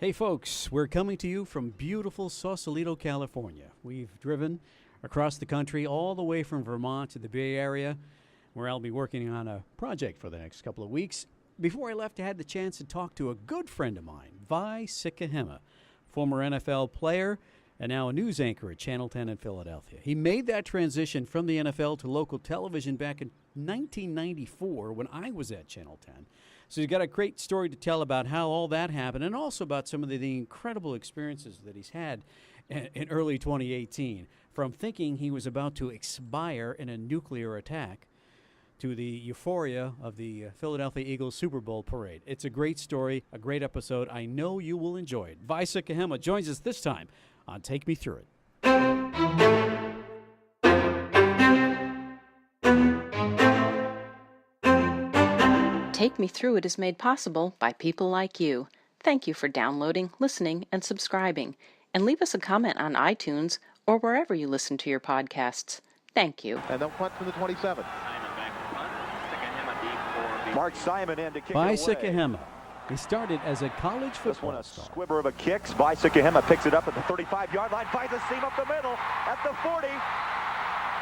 Hey folks, we're coming to you from beautiful Sausalito, California. We've driven across the country all the way from Vermont to the Bay Area, where I'll be working on a project for the next couple of weeks. Before I left, I had the chance to talk to a good friend of mine, Vai Sikahema, former NFL player and now a news anchor at Channel 10 in Philadelphia. He made that transition from the NFL to local television back in 1994 when I was at Channel 10. So he's got a great story to tell about how all that happened and also about some of the incredible experiences that he's had in early 2018, from thinking he was about to expire in a nuclear attack to the euphoria of the Philadelphia Eagles Super Bowl parade. It's a great story, a great episode. I know you will enjoy it. Vai Sikahema joins us this time on Take Me Through It. Take Me Through It is made possible by people like you. Thank you for downloading, listening, and subscribing. And leave us a comment on iTunes or wherever you listen to your podcasts. Thank you. And they'll punt from the 27. Mark Simon in to kick Vai it away. Sikahema. He started as a college This one football a star. squibber of a kick. Vai Sikahema picks it up at the 35-yard line, finds a seam up the middle at the 40,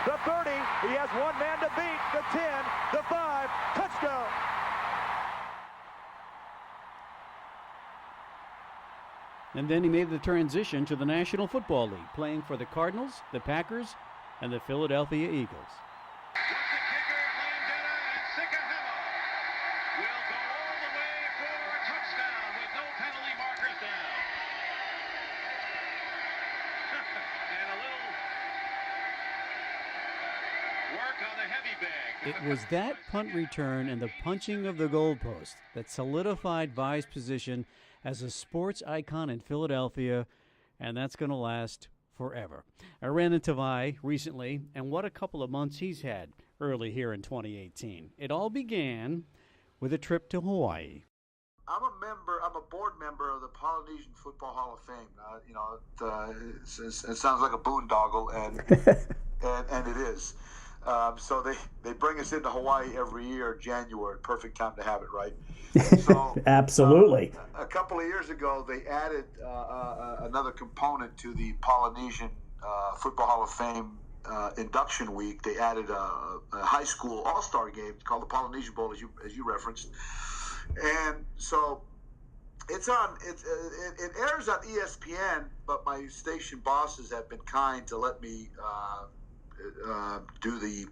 the 30. He has one man to beat, the 10, the 5, touchdown. And then he made the transition to the National Football League, playing for the Cardinals, the Packers, and the Philadelphia Eagles. With the kicker, Landetta, and Sikahema will go all the way for a touchdown with no penalty markers down. And a little work on the heavy bag. It was that punt return and the punching of the goalpost that solidified Vai's position as a sports icon in Philadelphia, and that's going to last forever. I ran into Vai recently, and what a couple of months he's had early here in 2018. It all began with a trip to Hawaii. I'm a board member of the Polynesian Football Hall of Fame. It sounds like a boondoggle, and it is. So they bring us into Hawaii every year, January, perfect time to have it, right? So Absolutely. A couple of years ago, they added another component to the Polynesian Football Hall of Fame induction week. They added a high school all-star game called the Polynesian Bowl, as you referenced, and so it airs on ESPN, but my station bosses have been kind to let me do the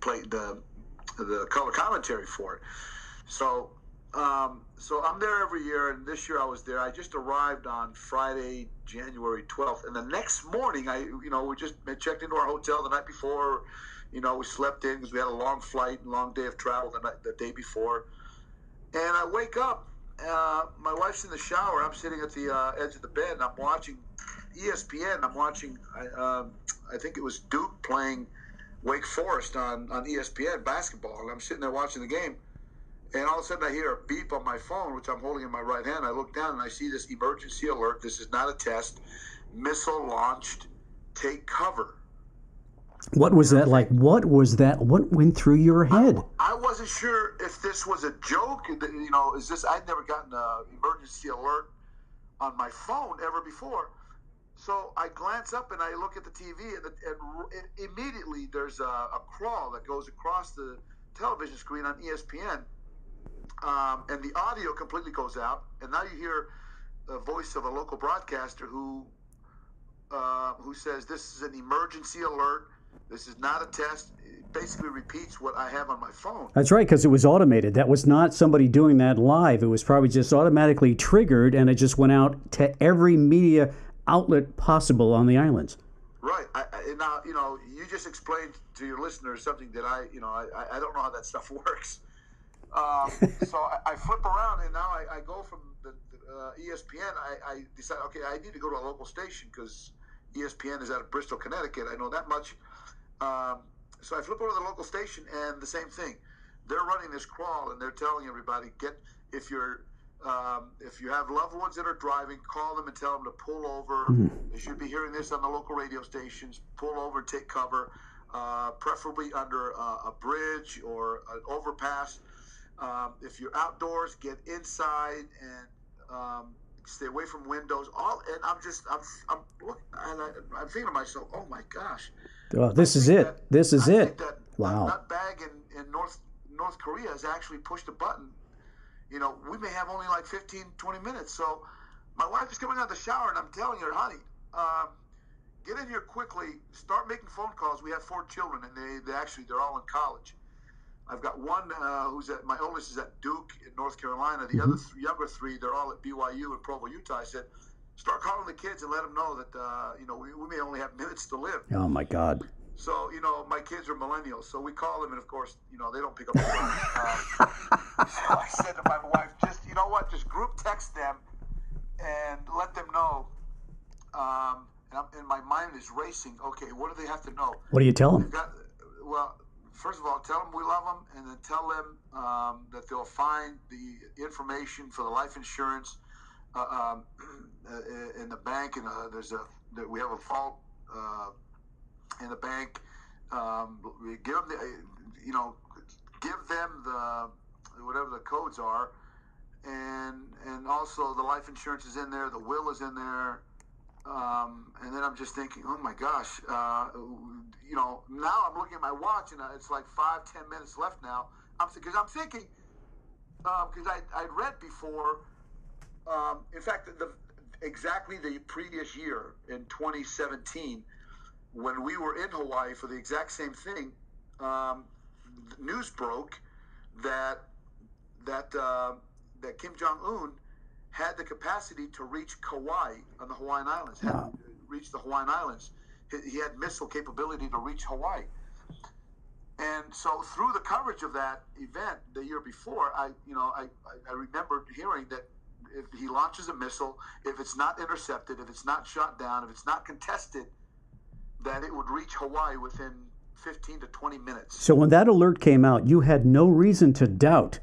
color commentary for it. So I'm there every year, and this year I was there. I just arrived on Friday, January 12th, and the next morning, we just checked into our hotel the night before. We slept in because we had a long flight, long day of travel the day before, and I wake up. My wife's in the shower. I'm sitting at the edge of the bed, and I'm watching ESPN. I'm watching, I think it was Duke playing Wake Forest on ESPN basketball, and I'm sitting there watching the game, and all of a sudden I hear a beep on my phone, which I'm holding in my right hand. I look down and I see this emergency alert. This is not a test. Missile launched. Take cover. What was that like? What was that? What went through your head? I wasn't sure if this was a joke. Is this? I'd never gotten an emergency alert on my phone ever before. So I glance up and I look at the TV, and immediately there's a crawl that goes across the television screen on ESPN, and the audio completely goes out. And now you hear the voice of a local broadcaster who says this is an emergency alert. This is not a test. It basically repeats what I have on my phone. That's right, because it was automated. That was not somebody doing that live. It was probably just automatically triggered, and it just went out to every media outlet possible on the islands. Right. Now, you just explained to your listeners something that I don't know how that stuff works. So I flip around, and now I go from the ESPN. I decide, okay, I need to go to a local station because ESPN is out of Bristol, Connecticut. I know that much. So I flip over to the local station, and the same thing. They're running this crawl, and they're telling everybody, if you have loved ones that are driving, call them and tell them to pull over. Mm-hmm. They should be hearing this on the local radio stations. Pull over, take cover, preferably under a bridge or an overpass. If you're outdoors, get inside and stay away from windows. And I'm thinking to myself, oh my gosh. Oh, this is it. This is I it. think that Wow. nutbag in North Korea has actually pushed a button. You know, we may have only like 15, 20 minutes. So my wife is coming out of the shower, and I'm telling her, honey, get in here quickly. Start making phone calls. We have 4 children, and they're all in college. I've got one my oldest is at Duke in North Carolina. The other younger 3, they're all at BYU in Provo, Utah. I said, start calling the kids and let them know that we may only have minutes to live. Oh my God. So my kids are millennials, so we call them, and of course they don't pick up the phone. So I said to my wife, just group text them and let them know. And my mind is racing. Okay, what do they have to know? What do you tell them? First of all, tell them we love them, and then tell them that they'll find the information for the life insurance in the bank. And we have a vault in the bank. Give them the whatever the codes are, and also the life insurance is in there. The will is in there. And then I'm just thinking, oh my gosh, now I'm looking at my watch, and it's like 5-10 minutes left now. Because I'm thinking, because I'd read before, in fact, exactly the previous year in 2017, when we were in Hawaii for the exact same thing, news broke that Kim Jong-un had the capacity to reach Kauai on the Hawaiian Islands. Wow. Reach the Hawaiian Islands. He had missile capability to reach Hawaii. And so through the coverage of that event the year before, I remember hearing that if he launches a missile, if it's not intercepted, if it's not shot down, if it's not contested, that it would reach Hawaii within 15 to 20 minutes. So when that alert came out, you had no reason to doubt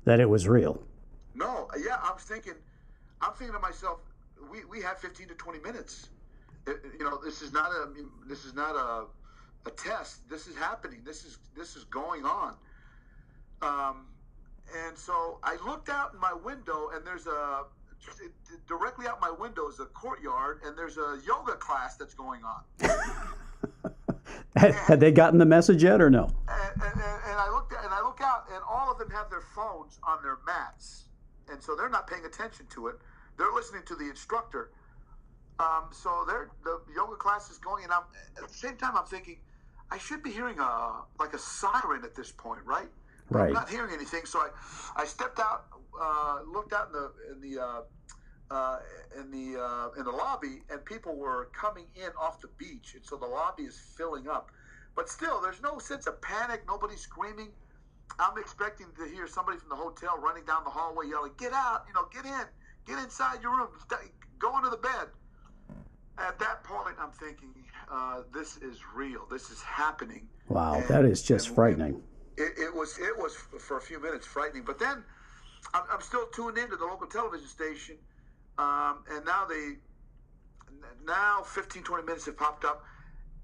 that it was real. No, yeah, I'm thinking to myself, we have 15 to 20 minutes. This is not a test. This is happening. This is going on. And so I looked out in my window, and there's directly out my window is a courtyard, and there's a yoga class that's going on. Had they gotten the message yet, or no? And I look out, and all of them have their phones on their mats, and so they're not paying attention to it. They're listening to the instructor. So the yoga class is going, and at the same time I'm thinking, I should be hearing a siren at this point, right? Right. I'm not hearing anything, so I stepped out, looked out in the lobby, and people were coming in off the beach, and so the lobby is filling up. But still, there's no sense of panic. Nobody's screaming. I'm expecting to hear somebody from the hotel running down the hallway yelling, "Get out! Get in! Get inside your room! Go into the bed!" At that point, I'm thinking, this is real. This is happening. Wow, that is just frightening. It was for a few minutes frightening. But then I'm still tuned into the local television station, and now 15, 20 minutes have popped up.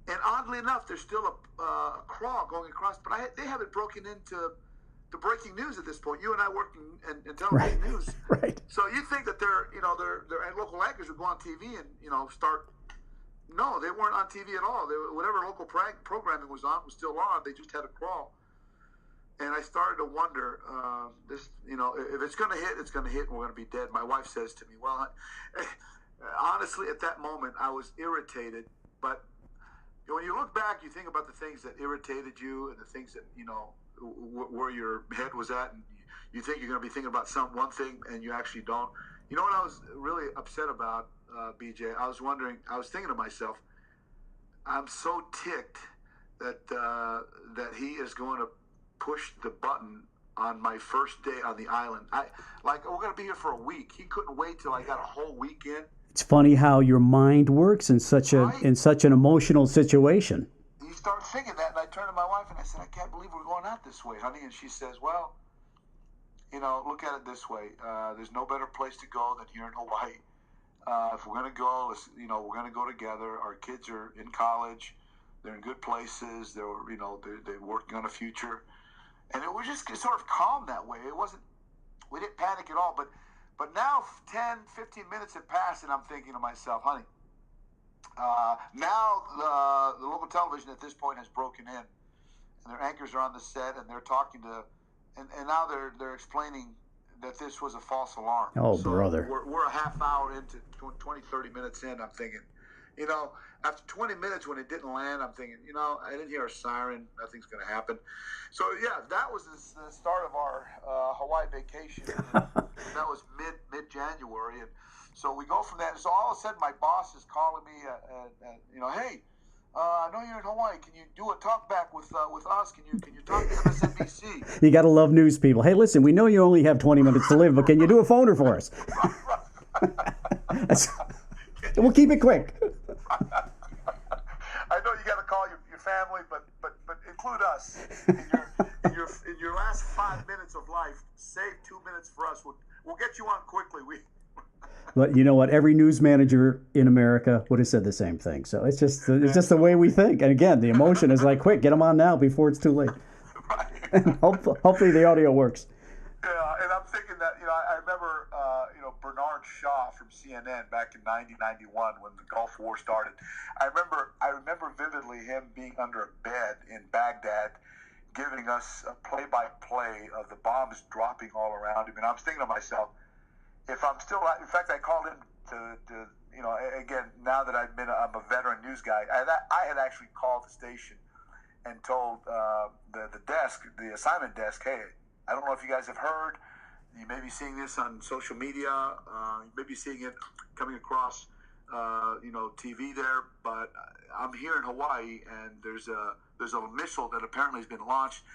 And oddly enough, there's still a crawl going across, but they haven't broken into the breaking news at this point. You and I work in television news, right? So you think that their local anchors would go on TV and start. No, they weren't on TV at all. Whatever local programming was on was still on. They just had a crawl. And I started to wonder, if it's going to hit, it's going to hit, and we're going to be dead. My wife says to me, well, honestly, at that moment, I was irritated. But when you look back, you think about the things that irritated you and the things that, where your head was at. And you think you're going to be thinking about one thing, and you actually don't. You know what I was really upset about, BJ? I was thinking to myself, I'm so ticked that he is going to push the button on my first day on the island. We're going to be here for a week. He couldn't wait till I got a whole week in. It's funny how your mind works in such an emotional situation. You start thinking that, and I turned to my wife and I said, I can't believe we're going out this way, honey. And she says, well, look at it this way. There's no better place to go than here in Hawaii. If we're going to go, we're going to go together. Our kids are in college. They're in good places. They're working on a future. And it was just sort of calm that way. We didn't panic at all. But But now 10, 15 minutes have passed, and I'm thinking to myself, honey, now the local television at this point has broken in, and their anchors are on the set, and they're talking to, and now they're explaining that this was a false alarm. Oh, so brother. We're a half hour into 20, 30 minutes in. I'm thinking, after 20 minutes when it didn't land, I'm thinking, I didn't hear a siren. Nothing's going to happen. So, yeah, that was the start of our Hawaii vacation. That was mid-January. And so we go from that. So all of a sudden, my boss is calling me, hey, I know you're in Hawaii. Can you do a talk back with us? Can you talk to MSNBC? You got to love news people. Hey, listen, we know you only have 20 minutes to live, but can you do a phoner for us? We'll keep it quick. I know you got to call your family, but include us in your last 5 minutes of life. Save 2 minutes for us. We'll get you on quickly. But you know what? Every news manager in America would have said the same thing. So it's just the way we think. And again, the emotion is like, quick, get them on now before it's too late. Right. And hopefully the audio works. Yeah, and I'm thinking that, I remember, Bernard Shaw from CNN back in 1991 when the Gulf War started. I remember vividly him being under a bed in Baghdad, giving us a play-by-play of the bombs dropping all around him. And I was thinking to myself, if I'm still, in fact, I called him to again, now that I'm a veteran news guy, I had actually called the station and told the assignment desk, hey, I don't know if you guys have heard. You may be seeing this on social media. You may be seeing it coming across, TV there. But I'm here in Hawaii, and there's a missile that apparently has been launched.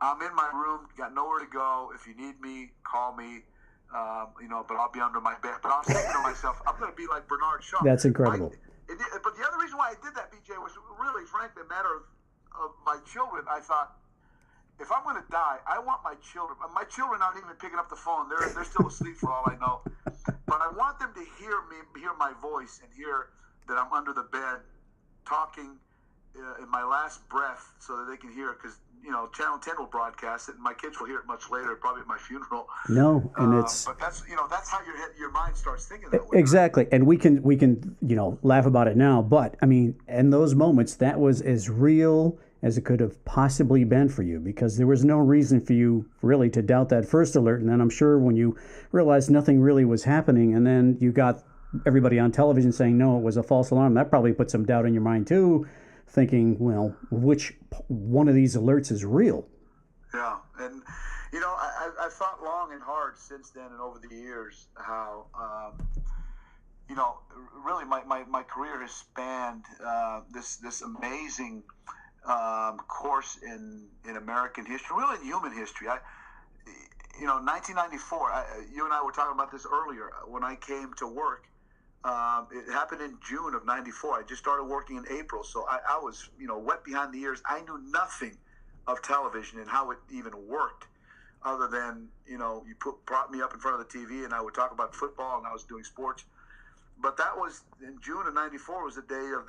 I'm in my room, got nowhere to go. If you need me, call me. But I'll be under my bed. But I'm thinking to myself, I'm going to be like Bernard Shaw. That's incredible. But the other reason why I did that, BJ, was really, frankly, a matter of my children. I thought, if I'm going to die, I want my children. My children aren't even picking up the phone. They're still asleep for all I know. But I want them to hear my voice, and hear that I'm under the bed talking in my last breath, so that they can hear it. Because Channel 10 will broadcast it, and my kids will hear it much later, probably at my funeral. No, and it's. But that's how your mind starts thinking that way. Exactly, and we can laugh about it now, but I mean, in those moments, that was as real as it could have possibly been for you, because there was no reason for you really to doubt that first alert. And then I'm sure when you realized nothing really was happening, and then you got everybody on television saying, no, it was a false alarm, that probably put some doubt in your mind too, thinking, well, which one of these alerts is real? Yeah, and I've thought long and hard since then and over the years how, really my career has spanned this amazing course in American history, really in human history. 1994, you and I were talking about this earlier, when I came to work. It happened in June of 94. I just started working in April, so I was, wet behind the ears. I knew nothing of television and how it even worked, other than, you brought me up in front of the TV and I would talk about football, and I was doing sports. But that was in June of 94 was the day of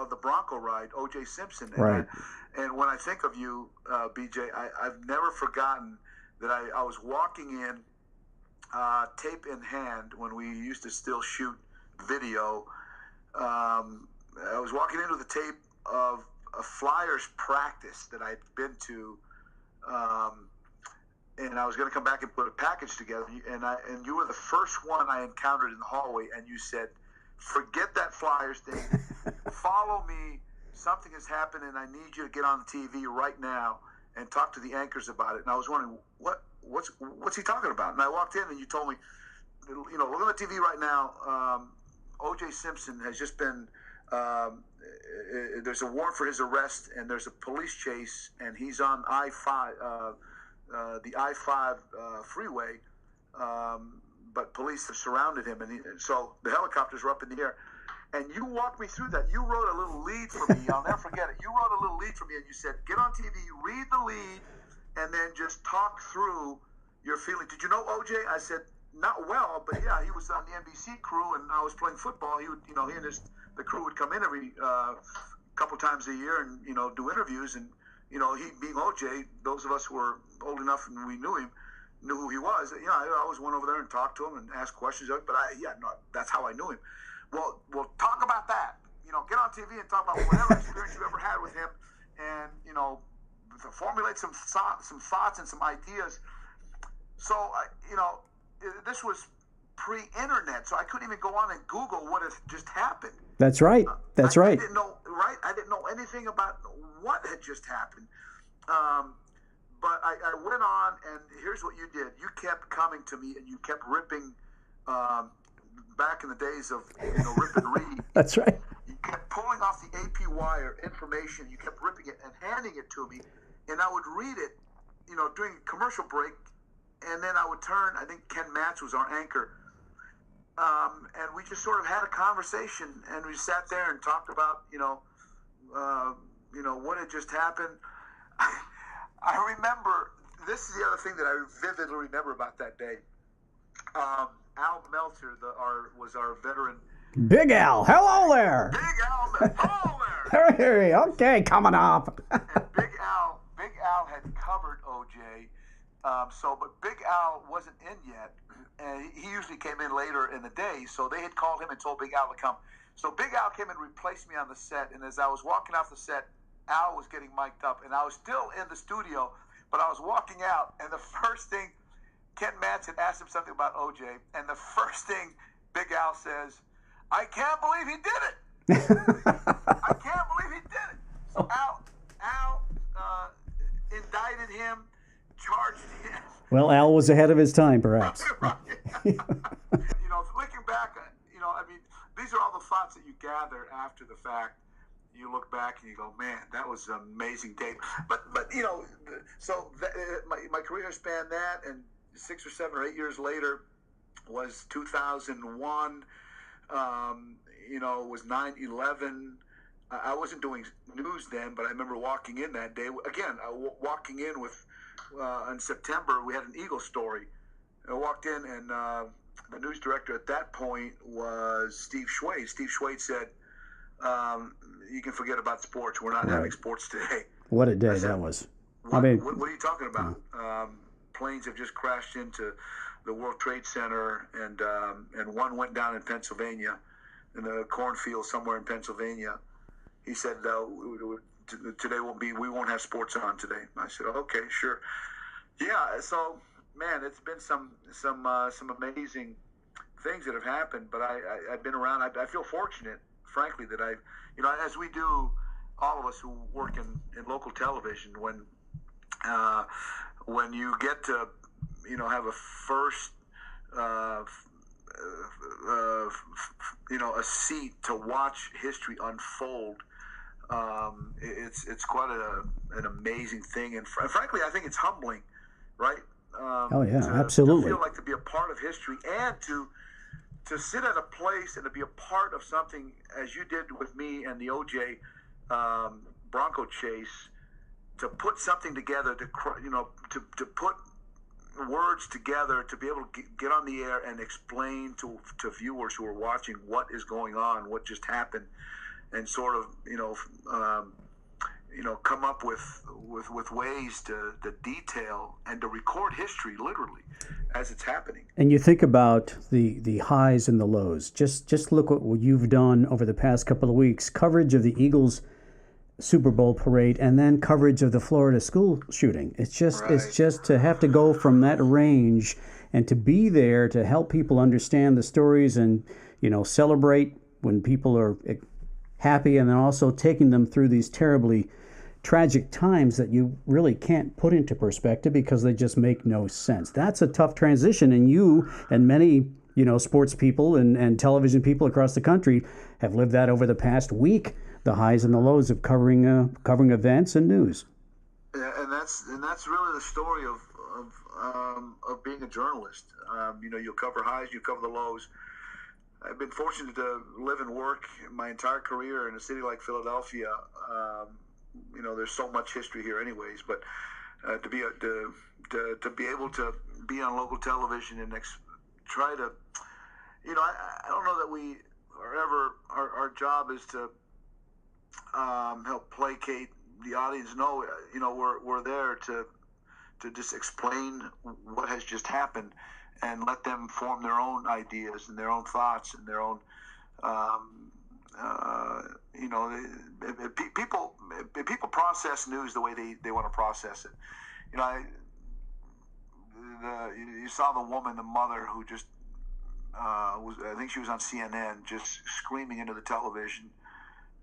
the Bronco ride, O.J. Simpson. And right. And when I think of you, BJ, I've never forgotten that I was walking in, tape in hand, when we used to still shoot video. I was walking into the tape of a Flyers practice that I'd been to, and I was going to come back and put a package together. And you were the first one I encountered in the hallway, and you said, forget that Flyers thing. Follow me. Something has happened, and I need you to get on the TV right now and talk to the anchors about it. And I was wondering, what's he talking about? And I walked in, and you told me, look on the TV right now. O.J. Simpson has just been, there's a warrant for his arrest, and there's a police chase, and he's on I-5, the I-5 freeway, but police have surrounded him, and so the helicopters were up in the air. And you walked me through that. You wrote a little lead for me. I'll never forget it. You wrote a little lead for me, and you said, get on TV, read the lead, and then just talk through your feeling. Did you know OJ? I said, not well, but yeah, he was on the NBC crew, and I was playing football. He would, he and the crew would come in every couple times a year and, do interviews. And, he being OJ, those of us who were old enough and we knew him, knew who he was. You know, I always went over there and talked to him and asked questions. But that's how I knew him. Well, talk about that. You know, get on TV and talk about whatever experience you ever had with him, and you know, formulate some thoughts and some ideas. So, you know, this was pre-internet, so I couldn't even go on and Google what had just happened. That's right. That's right. I didn't know, right? I didn't know anything about what had just happened. But I went on, and here's what you did. You kept coming to me, and you kept ripping, back in the days of, you know, rip and read. That's right. You kept pulling off the AP wire information. You kept ripping it and handing it to me, and I would read it, you know, during a commercial break, and then I would turn. I think Ken Matz was our anchor, and we just sort of had a conversation, and we sat there and talked about, you know, what had just happened. I remember, this is the other thing that I vividly remember about that day. Al Meltzer was our veteran. Big Al, hello there. Big Al, hello there. Hey, okay, coming up. And Big Al had covered OJ. But Big Al wasn't in yet, and he usually came in later in the day. So they had called him and told Big Al to come. So Big Al came and replaced me on the set. And as I was walking off the set, Al was getting mic'd up, and I was still in the studio, but I was walking out, and the first thing, Ken Matz had asked him something about OJ, and the first thing Big Al says, "I can't believe he did it." I can't believe he did it. So Al indicted him, charged him. Well, Al was ahead of his time, perhaps. Right. You know, looking back, you know, I mean, these are all the thoughts that you gather after the fact. You look back and you go, man, that was an amazing tape. But you know, so my career spanned that, and 6 or 7 or 8 years later was 2001. You know, it was 9/11. I wasn't doing news then, but I remember walking in that day. Again, walking in with, in September, we had an Iggles story. I walked in, and the news director at that point was Steve Schwade. Steve Schwade said, "You can forget about sports. We're not having sports today." What a day that was. What are you talking about? Planes have just crashed into the World Trade Center, and one went down in Pennsylvania, in the cornfield somewhere in Pennsylvania. He said, "Today we won't have sports on today." I said, "Okay, sure." Yeah. So, man, it's been some amazing things that have happened. But I've been around. I feel fortunate, frankly, that I've, you know, as we do, all of us who work in local television, when you get to, you know, have a first, you know, a seat to watch history unfold, it's quite an amazing thing, and frankly, I think it's humbling, right? Absolutely. To feel like to be a part of history, and to sit at a place and to be a part of something as you did with me and the OJ Bronco chase, to put something together, to put words together, to be able to get on the air and explain to viewers who are watching what is going on, what just happened, and sort of, come up with ways to detail and to record history literally as it's happening. And you think about the highs and the lows. Just look what you've done over the past couple of weeks. Coverage of the Eagles Super Bowl parade, and then coverage of the Florida school shooting. It's just to have to go from that range and to be there to help people understand the stories and, celebrate when people are happy, and then also taking them through these terribly tragic times that you really can't put into perspective because they just make no sense. That's a tough transition, and you and many, sports people and television people across the country have lived that over the past week, the highs and the lows of covering events and news. Yeah, and that's really the story of being a journalist. You'll cover highs, you cover the lows. I've been fortunate to live and work my entire career in a city like Philadelphia. There's so much history here, anyways. But to be able to be on local television and try to, I don't know that we are ever. Our job is to help placate the audience. No, we're there to just explain what has just happened and let them form their own ideas and their own thoughts and their own, people process news the way they want to process it. You saw the woman, the mother, who just I think she was on CNN, just screaming into the television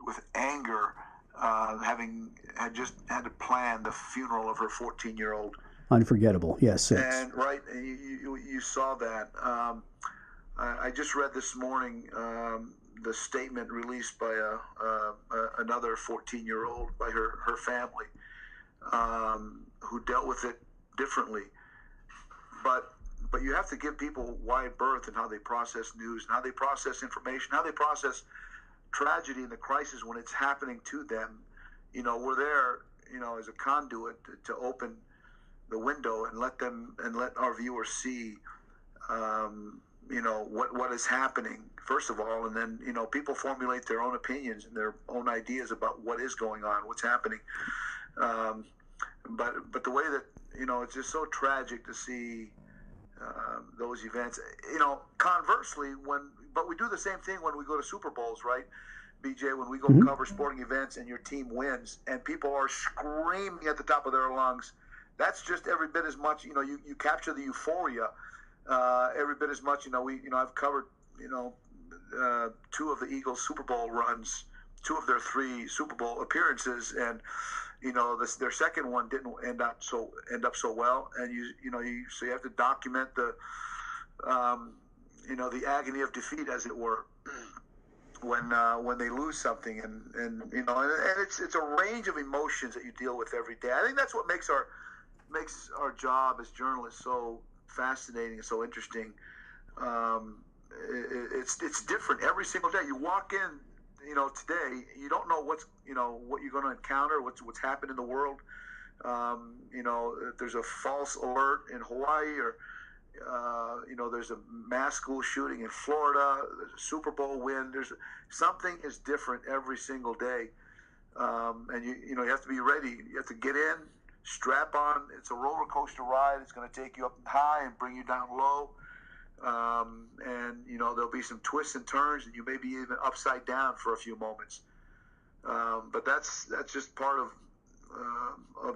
with anger, having just had to plan the funeral of her 14-year-old. Unforgettable, yes. And right, you saw that. I just read this morning the statement released by another 14-year-old by her family, who dealt with it differently. But you have to give people wide berth in how they process news and how they process information, how they process tragedy and the crisis when it's happening to them. We're there, as a conduit to open the window and let our viewers see, what is happening, first of all, and then, people formulate their own opinions and their own ideas about what is going on, what's happening. But the way that, it's just so tragic to see those events. Conversely, but we do the same thing when we go to Super Bowls, right, BJ? When we go cover sporting events and your team wins and people are screaming at the top of their lungs, that's just every bit as much. You capture the euphoria every bit as much. I've covered two of the Eagles Super Bowl runs, two of their three Super Bowl appearances, and their second one didn't end up so well, and so you have to document the agony of defeat, as it were, when they lose something, and it's a range of emotions that you deal with every day. I think that's what makes our job as journalists so fascinating and so interesting. It's different every single day. You walk in, today, you don't know what you're going to encounter, what's happened in the world. If there's a false alert in Hawaii, or there's a mass school shooting in Florida, there's a Super Bowl win. Something is different every single day, and you have to be ready. You have to get in, strap on. It's a roller coaster ride. It's going to take you up high and bring you down low. And there'll be some twists and turns, and you may be even upside down for a few moments. But that's just part of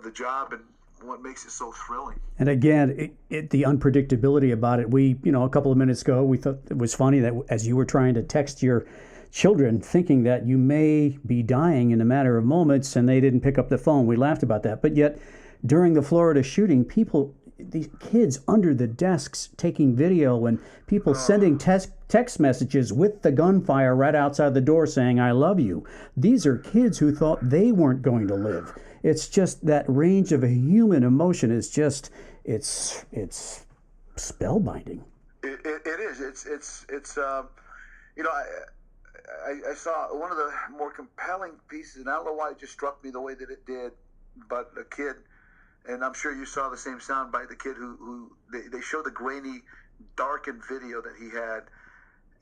the job and what makes it so thrilling. And again, the unpredictability about it. We, a couple of minutes ago, we thought it was funny that as you were trying to text your children, thinking that you may be dying in a matter of moments, and they didn't pick up the phone. We laughed about that. But yet, during the Florida shooting, these kids under the desks taking video, and people sending text messages with the gunfire right outside the door saying, "I love you." These are kids who thought they weren't going to live. It's just that range of a human emotion is just, it's spellbinding. It is. It's I saw one of the more compelling pieces, and I don't know why it just struck me the way that it did, but a kid, and I'm sure you saw the same sound by the kid who they showed the grainy, darkened video that he had,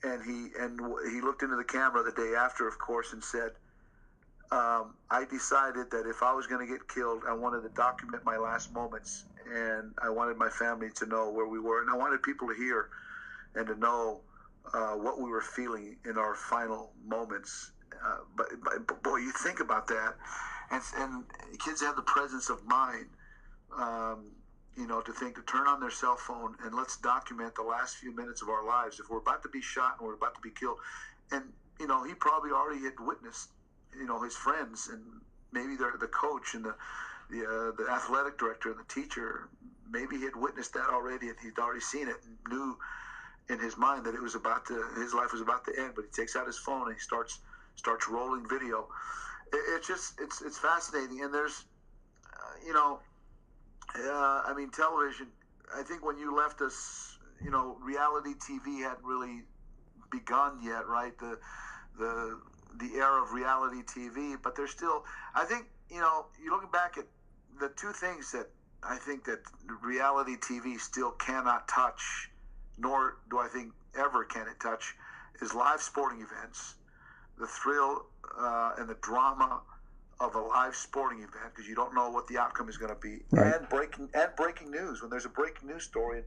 and he looked into the camera the day after, of course, and said, I decided that if I was going to get killed, I wanted to document my last moments, and I wanted my family to know where we were, and I wanted people to hear and to know what we were feeling in our final moments. But boy, you think about that, and kids have the presence of mind, to turn on their cell phone and let's document the last few minutes of our lives. If we're about to be shot and we're about to be killed, and he probably already had witnessed, his friends, and maybe the coach and the athletic director and the teacher, maybe he had witnessed that already, and he'd already seen it and knew in his mind that his life was about to end. But he takes out his phone and he starts rolling video. It's fascinating. And there's, television. I think when you left us, reality TV hadn't really begun yet, right? The era of reality TV, but there's still, I think, you're looking back at the two things that I think that reality TV still cannot touch, nor do I think ever can it touch, is live sporting events, the thrill and the drama of a live sporting event, because you don't know what the outcome is going to be, Right. and breaking news. When there's a breaking news story,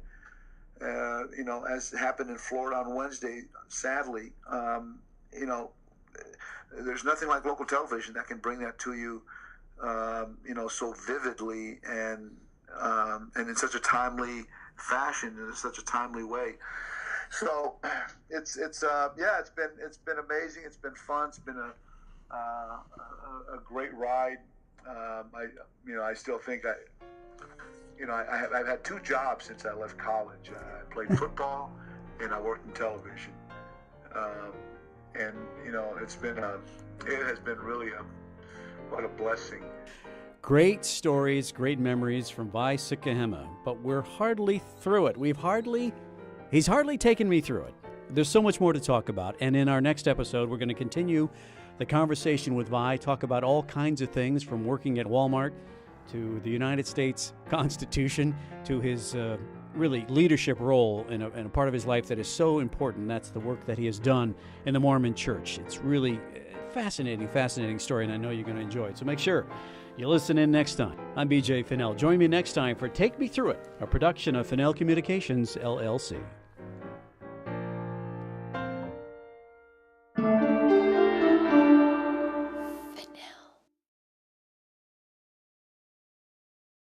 as happened in Florida on Wednesday, sadly, there's nothing like local television that can bring that to you, so vividly and in such a timely fashion, in such a timely way. So it's been amazing. It's been fun. It's been a great ride. I still think I've had 2 jobs since I left college. I played football and I worked in television. It has been really what a blessing. Great stories, great memories from Vai Sikahema, but we're hardly through it. He's hardly taken me through it. There's so much more to talk about, and in our next episode, we're going to continue the conversation with Vai, talk about all kinds of things from working at Walmart to the United States Constitution to his really leadership role in a part of his life that is so important. That's the work that he has done in the Mormon Church. It's really fascinating story, and I know you're going to enjoy it. So make sure you listen in next time. I'm BJ Fennell. Join me next time for Take Me Through It, a production of Fennell Communications, LLC.